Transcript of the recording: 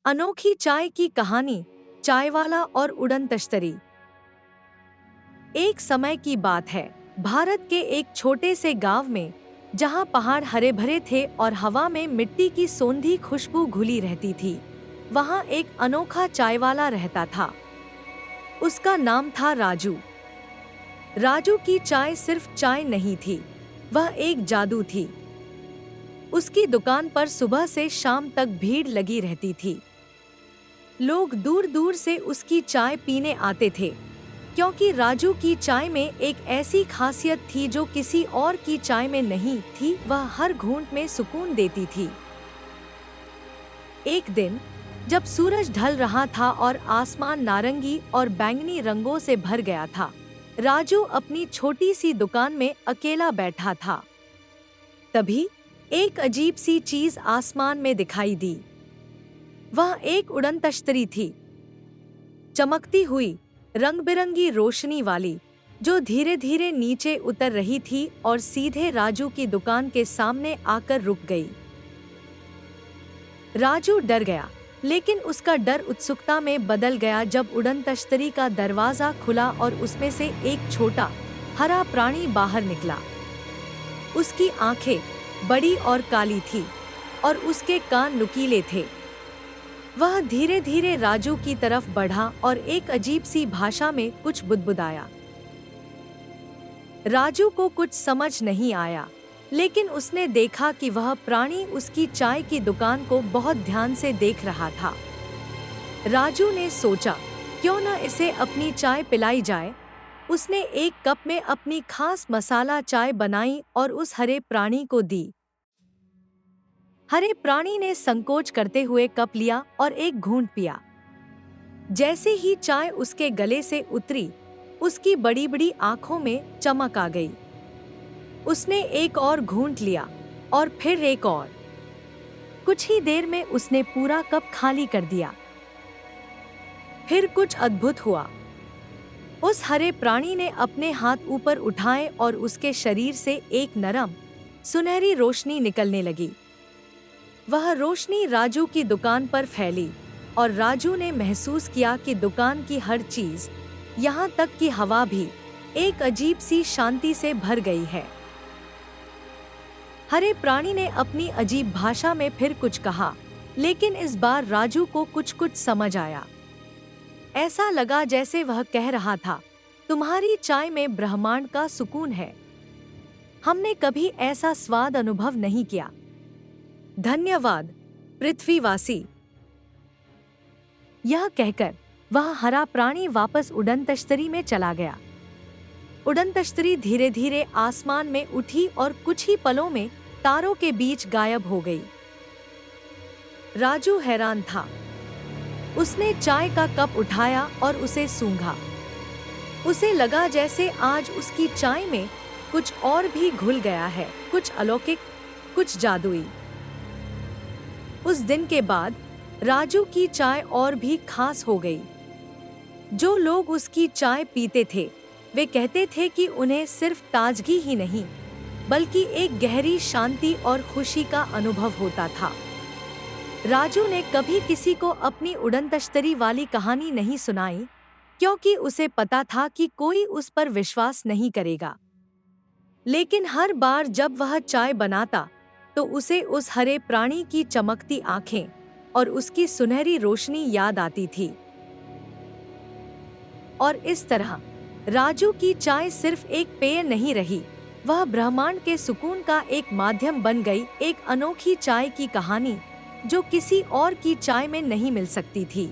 अनोखी चाय की कहानी, चायवाला और उड़न तश्तरी। एक समय की बात है, भारत के एक छोटे से गांव में, जहां पहाड़ हरे भरे थे और हवा में मिट्टी की सोंधी खुशबू घुली रहती थी। वहां एक अनोखा चायवाला रहता था। उसका नाम था राजू। राजू की चाय सिर्फ चाय नहीं थी, वह एक जादू थी। उसकी दुकान पर सुबह से शाम तक भीड़ लगी रहती थी। लोग दूर दूर से उसकी चाय पीने आते थे, क्योंकि राजू की चाय में एक ऐसी खासियत थी जो किसी और की चाय में नहीं थी। वह हर घूंट में सुकून देती थी। एक दिन जब सूरज ढल रहा था और आसमान नारंगी और बैंगनी रंगों से भर गया था, राजू अपनी छोटी सी दुकान में अकेला बैठा था। तभी एक अजीब सी चीज आसमान में दिखाई दी। वह एक उड़न तश्तरी थी, चमकती हुई, रंग बिरंगी रोशनी वाली, जो धीरे धीरे नीचे उतर रही थी और सीधे राजू की दुकान के सामने आकर रुक गई। राजू डर गया, लेकिन उसका डर उत्सुकता में बदल गया जब उड़न तश्तरी का दरवाजा खुला और उसमें से एक छोटा हरा प्राणी बाहर निकला। उसकी आंखें बड़ी और काली थी और उसके कान नुकीले थे। वह धीरे धीरे राजू की तरफ बढ़ा और एक अजीब सी भाषा में कुछ बुदबुदाया। राजू को कुछ समझ नहीं आया, लेकिन उसने देखा कि वह प्राणी उसकी चाय की दुकान को बहुत ध्यान से देख रहा था। राजू ने सोचा, क्यों न इसे अपनी चाय पिलाई जाए। उसने एक कप में अपनी खास मसाला चाय बनाई और उस हरे प्राणी को दी। हरे प्राणी ने संकोच करते हुए कप लिया और एक घूंट पिया। जैसे ही चाय उसके गले से उतरी, उसकी बड़ी बड़ी आंखों में चमक आ गई। उसने एक और घूंट लिया और फिर एक और। कुछ ही देर में उसने पूरा कप खाली कर दिया। फिर कुछ अद्भुत हुआ। उस हरे प्राणी ने अपने हाथ ऊपर उठाए और उसके शरीर से एक नरम, सुनहरी रोशनी निकलने लगी। वह रोशनी राजू की दुकान पर फैली और राजू ने महसूस किया कि दुकान की हर चीज, यहाँ तक कि हवा भी, एक अजीब सी शांति से भर गई है। हरे प्राणी ने अपनी अजीब भाषा में फिर कुछ कहा, लेकिन इस बार राजू को कुछ कुछ समझ आया। ऐसा लगा जैसे वह कह रहा था, तुम्हारी चाय में ब्रह्मांड का सुकून है। हमने कभी ऐसा स्वाद अनुभव नहीं किया। धन्यवाद, पृथ्वीवासी। यह कहकर वह हरा प्राणी वापस उड़न तश्तरी में चला गया। उड़न तश्तरी धीरे धीरे आसमान में उठी और कुछ ही पलों में तारों के बीच गायब हो गई। राजू हैरान था। उसने चाय का कप उठाया और उसे सूंघा। उसे लगा जैसे आज उसकी चाय में कुछ और भी घुल गया है, कुछ अलौकिक, कुछ जादुई। उस दिन के बाद राजू की चाय और भी खास हो गई। जो लोग उसकी चाय पीते थे, वे कहते थे कि उन्हें सिर्फ ताजगी ही नहीं, बल्कि एक गहरी शांति और खुशी का अनुभव होता था। राजू ने कभी किसी को अपनी उड़न तश्तरी वाली कहानी नहीं सुनाई, क्योंकि उसे पता था कि कोई उस पर विश्वास नहीं करेगा। लेकिन हर बार जब वह चाय बनाता, तो उसे उस हरे प्राणी की चमकती आंखें और उसकी सुनहरी रोशनी याद आती थी। और इस तरह राजू की चाय सिर्फ एक पेय नहीं रही, वह ब्रह्मांड के सुकून का एक माध्यम बन गई। एक अनोखी चाय की कहानी जो किसी और की चाय में नहीं मिल सकती थी।